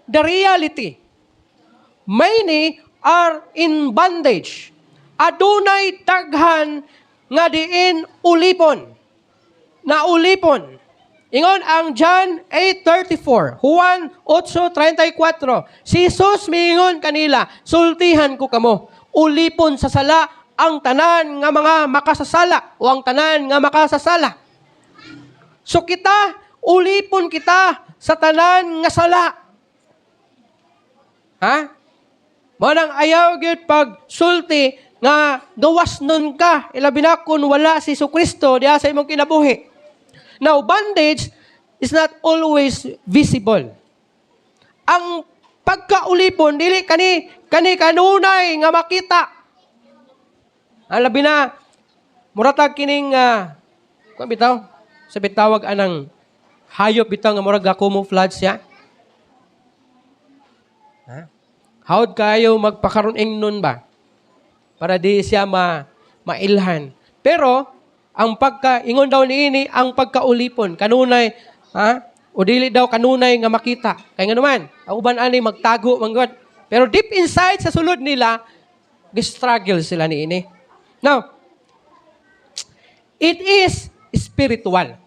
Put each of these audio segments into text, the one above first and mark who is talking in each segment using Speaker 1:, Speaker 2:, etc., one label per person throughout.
Speaker 1: the reality. Many are in bondage. Adunay daghan nga diin ulipon. Na ulipon. Ingon ang John 8:34, Juan 8:34. Si Jesus miingon kanila, sultihan ko kamo, ulipon sa sala ang tanan nga mga makasasala o ang tanan nga makasasala. So kita, ulipon kita sa tanan nga sala. Ha? Manang ayaw gyud pag sulti nga gawas nun ka, ilabi na kung wala si Jesucristo diha sa imong kinabuhi. Now, bondage is not always visible. Ang pagkaulipon, dili kani kanunay nga makita. Alabi na, muratag kining, kung bitaw, sa bitawag anang hayop bitaw nga murag camouflage siya. Howd kayo magpakaroon nun ba? Para di siya mailhan. Pero, ang ingon daw niini, ang pagkaulipon, kanunay, o dili daw kanunay nga makita. Kaya nga naman, ang uban ani magtago, manggod. Pero deep inside, sa sulod nila, struggle sila niini. Now, it is spiritual.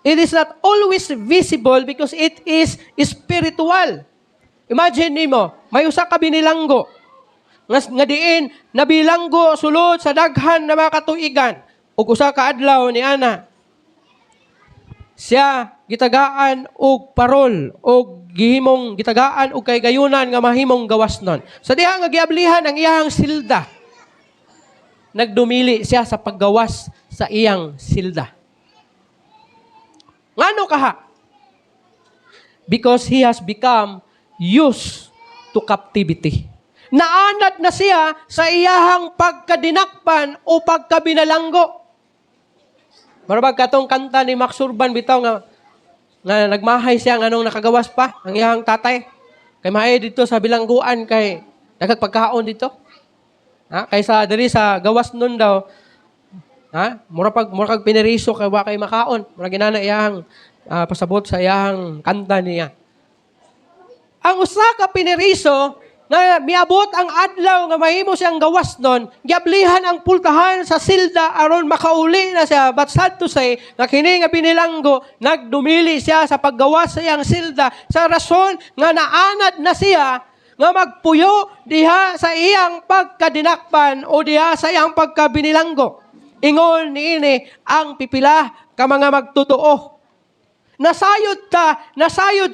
Speaker 1: It is not always visible because it is spiritual. Imagine nimo, may usa ka binilanggo. Nga diin, nabilanggo sulod sa daghan na mga katuigan. Ug usa ka adlaw ni ana. Siya gitagaan og parol og gihimong gitagaan og kay gayunan nga mahimong gawasnon. Sa diha nga giablihan ang iyang silda. Nagdumili siya sa paggawas sa iyang silda. Ngano kaha? Because he has become used to captivity. Naanad na siya sa iyahang pagkadinakpan o pagkabinalanggo. Marabag katong kanta ni Max Urban bitaw nga nagmahay siya nga nung nakagawas pa ang iyang tatay. Kay maay dito sa bilangguan kay nagpagkaon dito. Kaysa diri sa gawas nun daw, murag pineriso kay wa kay makaon. Murag ginana iyang pasabot sa iyang kanta niya. Ang usa ka pineriso na miabot ang adlaw nga mahimo siyang gawas nun, giablihan ang pultahan sa silda aron makauli na siya. But sad to say, na kini nga binilanggo, nagdumili siya sa paggawas sa iyang silda sa rason nga naanad na siya nga magpuyo diha sa iyang pagkadinakpan o diha sa iyang pagkabinilanggo. Ingon niini ang pipila ka mga magtutuo. Nasayod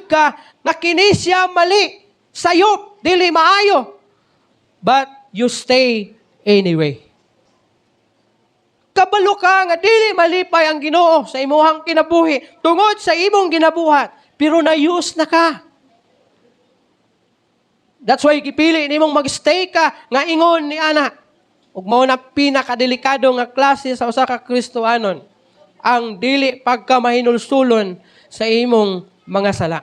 Speaker 1: ka, na kini siya mali, sayop, dili maayo. But you stay anyway. Kabalo ka nga dili malipay ang Ginoo sa imuhang kinabuhi tungod sa imong ginabuhat, pero na-use na ka. That's why gipili nimong magstay ka nga ingon ni ana. Ug mao na pinakadelikado nga klase sa usa ka Kristohanon, ang dili pagkamahinulsulon sa imong mga sala.